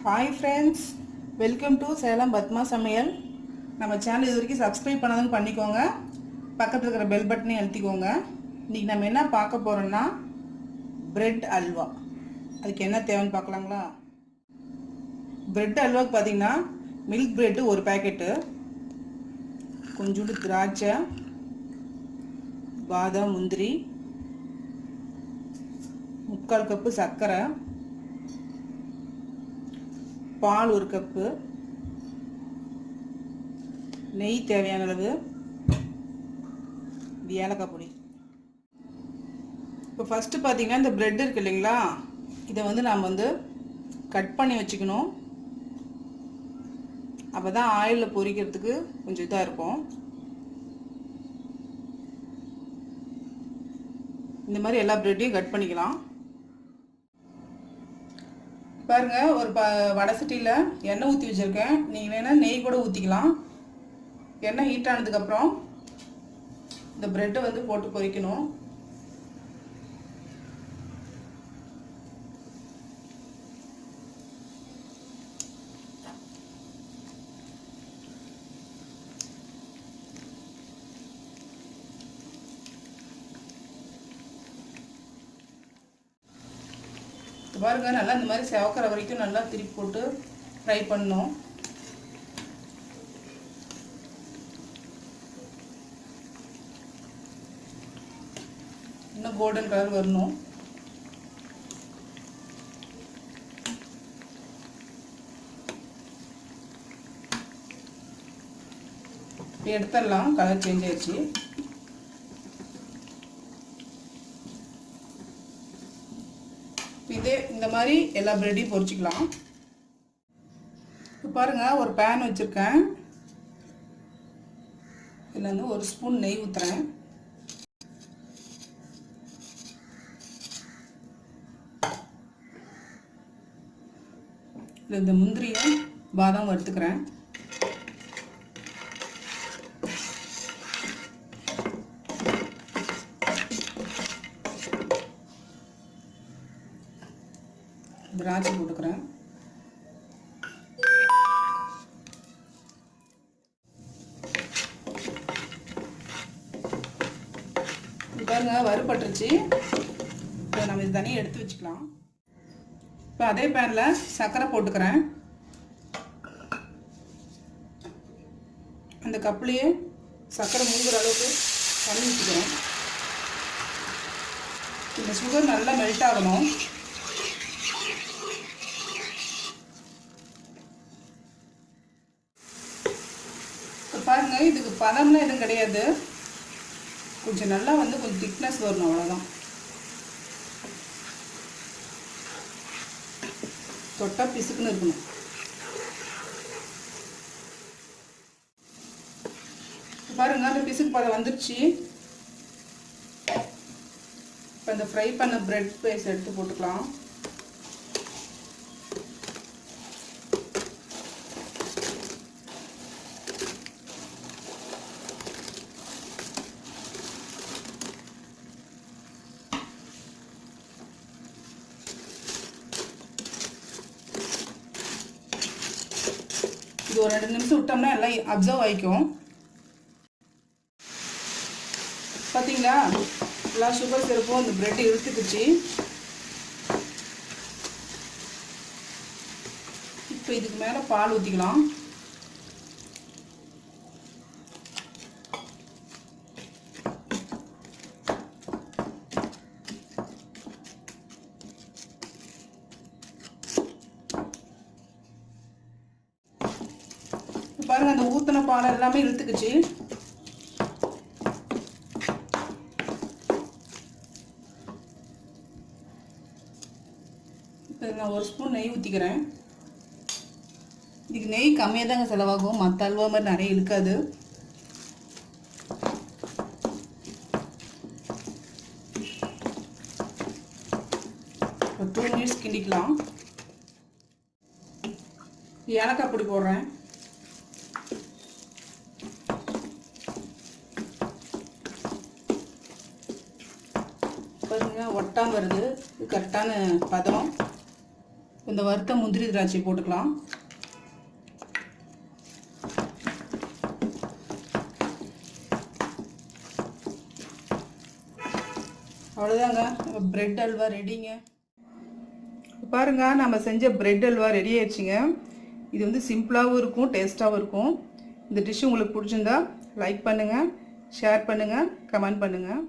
Hi friends, welcome to Salem Padma Samayal. நம்ம channel இது வரைக்கும் சப்ஸ்கிரைப் பண்ணாதவங்க பண்ணிக்கோங்க. பக்கத்துல இருக்கிற பெல் பட்டனை அழுத்திக்கோங்க. இன்னைக்கு நம்ம என்ன பார்க்க போறோம்னா பிரெட் அல்வா. அதுக்கு என்ன தேவைன்னு பார்க்கலாங்களா? பிரெட் அல்வாக்கு பார்த்தீங்கன்னா மில்க் பிரெட் ஒரு பாக்கெட்டு, கொஞ்சோண்டு திராட்சை, பாதாம், முந்திரி, 3/4 கப்பு சர்க்கரை, பால் 1 கப்பு, நெய் தேவையான அளவு, இது ஏலக்காய் பொடி. இப்போ ஃபஸ்ட்டு பார்த்தீங்கன்னா இந்த பிரெட் இருக்கு இல்லைங்களா, இதை நாம் கட் பண்ணி வச்சுக்கணும். அப்போ தான் ஆயிலில் பொரிக்கிறதுக்கு கொஞ்சம் இதாக இருக்கும். இந்த மாதிரி எல்லா பிரெட்டையும் கட் பண்ணிக்கலாம். பாருங்க, ஒரு வடை சட்டியில் எண்ணெய் ஊற்றி வச்சுருக்கேன். நீங்கள் வேணால் நெய் கூட ஊற்றிக்கலாம். எண்ணெய் ஹீட் ஆனதுக்கப்புறம் இந்த பிரெட்டை போட்டு பொரிக்கணும். பாருங்க, நல்லா இந்த மாதிரி செவக்கிற வரைக்கும் நல்லா திருப்பி போட்டு ஃப்ரை பண்ணணும். இன்னும் கோல்டன் கலர் வரணும். எடுத்துடலாம், கலர் சேஞ்ச் ஆயிடுச்சு. இதே இந்த மாதிரி எல்லா பிரெட்டையும் பொரிச்சிக்கலாம். இப்போ பாருங்கள், ஒரு பேன் வச்சுருக்கேன். இதில் 1 ஸ்பூன் நெய் ஊற்றுறேன். இதில் இந்த முந்திரியும் பாதாம் வறுத்துக்கிறேன். திராட்சை போட்டுக்கிறேன். பாருங்க, வறுபட்டுருச்சு. இப்போ நம்ம இது தனியாக எடுத்து வச்சுக்கலாம். இப்போ அதே பேனில் சர்க்கரை போட்டுக்கிறேன். அந்த கப்லேயே சர்க்கரை மூங்குற அளவுக்கு தண்ணி ஊற்றிக்கிறேன். இந்த சுகர் நல்லா மெல்ட் ஆகணும். பாருங்க, இதுக்கு பதம்லாம் எதுவும் கிடையாது. கொஞ்சம் நல்லா கொஞ்சம் திக்னஸ் வரணும், அவ்வளோதான். தொட்டா பிசுக்குன்னு இருக்கணும். பாருங்க, அந்த பிசுக்கு பதம் வந்துருச்சு. இப்போ இந்த ஃப்ரை பண்ண பிரெட் பேஸ் எடுத்து போட்டுக்கலாம். இது ஒரு 2 நிமிஷம் விட்டோம்னா எல்லாம் அப்சர்வ் ஆகிக்கும். பார்த்தீங்களா, எல்லா சுகர் சிரப்பும் இந்த பிரெட் இழுத்துக்குச்சு. இப்போ இதுக்கு மேலே பால் ஊற்றிக்கலாம். பாருங்க, அந்த ஊத்தின பால் எல்லாமே இழுத்துக்குச்சு. இப்போ நான் 1 ஸ்பூன் நெய் ஊற்றிக்கிறேன். இதுக்கு நெய் கம்மியாக தாங்க செலவாகும், மற்ற அல்வா மாதிரி நிறைய இழுக்காது. ஒரு 2 மினிட்ஸ் கிண்டிக்கலாம். ஏலக்காய் பொடி போடுறேன். பாருங்க, ஒட்டாமல் வருது. இது கரெக்டான பதம். இந்த வறுத்த முந்திரி திராட்சை போட்டுக்கலாம். அவ்வளோதாங்க, பிரெட் அல்வா ரெடிங்க. பாருங்க, நம்ம செஞ்ச பிரெட் அல்வா ரெடி ஆயிடுச்சுங்க. இது வந்து சிம்பிளாகவும் இருக்கும், டேஸ்ட்டாகவும் இருக்கும். இந்த டிஷ் உங்களுக்கு பிடிச்சிருந்தா லைக் பண்ணுங்கள், ஷேர் பண்ணுங்கள், கமெண்ட் பண்ணுங்கள்.